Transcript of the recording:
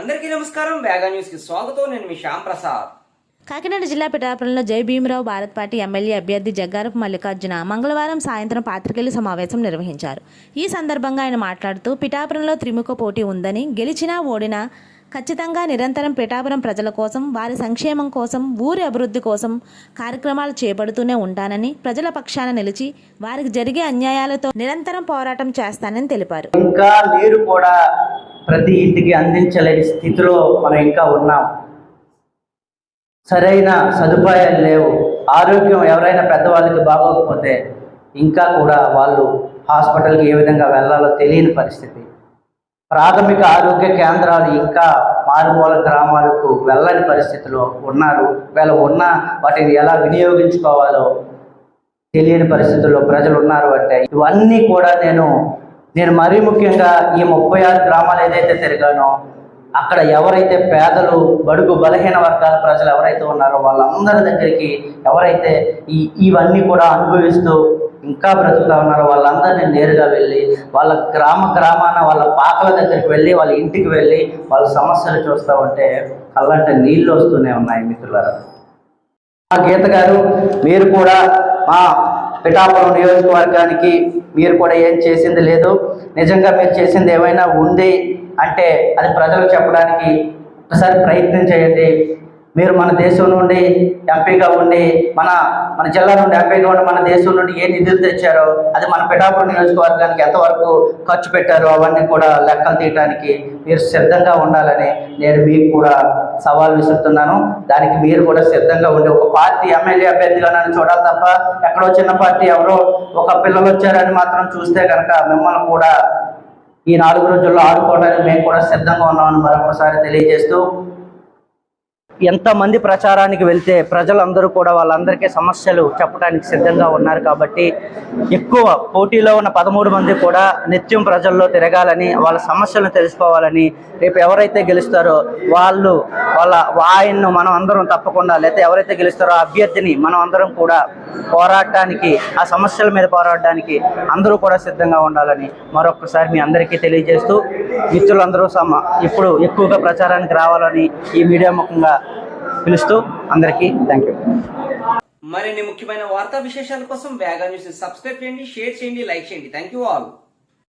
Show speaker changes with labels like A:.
A: అందరికీ నమస్కారం. వేగా న్యూస్ కి స్వాగతం. నేను మీ శ్యామ్ ప్రసాద్.
B: కాకినాడ జిల్లా పిఠాపురంలో జై భీమరావు భారత్ పార్టీ ఎమ్మెల్యే అభ్యర్థి జగ్గారపు మల్లికార్జున మంగళవారం సాయంత్రం పాత్రికేయుల సమావేశం నిర్వహించారు. ఈ సందర్భంగా ఆయన మాట్లాడుతూ పిఠాపురంలో త్రిముఖ పోటీ ఉందని, గెలిచినా ఓడినా ఖచ్చితంగా నిరంతరం పిఠాపురం ప్రజల కోసం, వారి సంక్షేమం కోసం, ఊరి అభివృద్ధి కోసం కార్యక్రమాలు చేపడుతూనే ఉంటానని, ప్రజల పక్షాన నిలిచి వారికి జరిగే అన్యాయాలతో నిరంతరం పోరాటం చేస్తానని తెలిపారు.
C: ఇంకా నీరు కూడా ప్రతి ఇంటికి అందించలేని స్థితిలో మనం ఇంకా ఉన్నాం. సరైన సదుపాయాలు లేవు. ఆరోగ్యం ఎవరైనా పెద్దవాళ్ళకి బాగోకపోతే ఇంకా కూడా వాళ్ళు హాస్పిటల్కి ఏ విధంగా వెళ్ళాలో తెలియని పరిస్థితి. ప్రాథమిక ఆరోగ్య కేంద్రాలు ఇంకా మారుమూల గ్రామాలకు వెళ్ళని పరిస్థితిలో ఉన్నారు. వీళ్ళు ఉన్న వాటిని ఎలా వినియోగించుకోవాలో తెలియని పరిస్థితుల్లో ప్రజలు ఉన్నారు. అంటే ఇవన్నీ కూడా నేను మరీ ముఖ్యంగా ఈ 36 గ్రామాలు ఏదైతే తిరిగానో అక్కడ ఎవరైతే పేదలు, బడుగు బలహీన వర్గాల ప్రజలు ఎవరైతే ఉన్నారో వాళ్ళందరి దగ్గరికి, ఎవరైతే ఇవన్నీ కూడా అనుభవిస్తూ ఇంకా బ్రతుకుతా ఉన్నారో వాళ్ళందరినీ నేరుగా వెళ్ళి వాళ్ళ గ్రామాన వాళ్ళ పాకల దగ్గరికి వెళ్ళి వాళ్ళ ఇంటికి వెళ్ళి వాళ్ళ సమస్యలు చూస్తూ ఉంటే కళ్ళంటే నీళ్ళు వస్తూనే ఉన్నాయి. మిత్రులారా, గీత గారు, మీరు కూడా మా పిఠాపురం నియోజకవర్గానికి మీరు కూడా ఏం చేసింది లేదు. నిజంగా మీరు చేసింది ఏమైనా ఉంది అంటే అది ప్రజలకు చెప్పడానికి ఒకసారి ప్రయత్నం చేయండి. మీరు మన దేశం నుండి ఎంపీగా ఉండి, మన జిల్లా నుండి ఎంపీగా ఉండి మన దేశం నుండి ఏ నిధులు తెచ్చారో, అది మన పిఠాపురం నియోజకవర్గానికి ఎంతవరకు ఖర్చు పెట్టారో అవన్నీ కూడా లెక్కలు తీయడానికి మీరు సిద్ధంగా ఉండాలని నేను మీకు కూడా సవాల్ విసురుతున్నాను. దానికి మీరు కూడా సిద్ధంగా ఉండి ఒక పార్టీ ఎమ్మెల్యే అభ్యర్థిగా నన్ను చూడాలి తప్ప ఎక్కడో చిన్న పార్టీ ఎవరో ఒక పిల్లలు వచ్చారని మాత్రం చూస్తే కనుక మిమ్మల్ని కూడా ఈ 4 రోజుల్లో ఆడుకోవడానికి మేము కూడా సిద్ధంగా ఉన్నామని మరొకసారి తెలియజేస్తూ, ఎంతమంది ప్రచారానికి వెళ్తే ప్రజలందరూ కూడా వాళ్ళందరికీ సమస్యలు చెప్పడానికి సిద్ధంగా ఉన్నారు. కాబట్టి ఎక్కువ పోటీలో ఉన్న 13 మంది కూడా నిత్యం ప్రజల్లో తిరగాలని, వాళ్ళ సమస్యలను తెలుసుకోవాలని, రేపు ఎవరైతే గెలుస్తారో ఆయన్ను మనం అందరం తప్పకుండా, లేకపోతే ఎవరైతే గెలుస్తారో ఆ అభ్యర్థిని మనం అందరం కూడా పోరాటానికి, ఆ సమస్యల మీద పోరాడడానికి అందరూ కూడా సిద్ధంగా ఉండాలని మరొకసారి మీ అందరికీ తెలియజేస్తూ, మిత్రులందరూ ఇప్పుడు ఎక్కువగా ప్రచారానికి రావాలని ఈ మీడియా ముఖంగా పిలుస్తూ అందరికీ థ్యాంక్ యూ.
A: మరిన్ని ముఖ్యమైన వార్తా విశేషాల కోసం వేగా న్యూస్ సబ్స్క్రైబ్ చేయండి, షేర్ చేయండి, లైక్ చేయండి. Thank you all.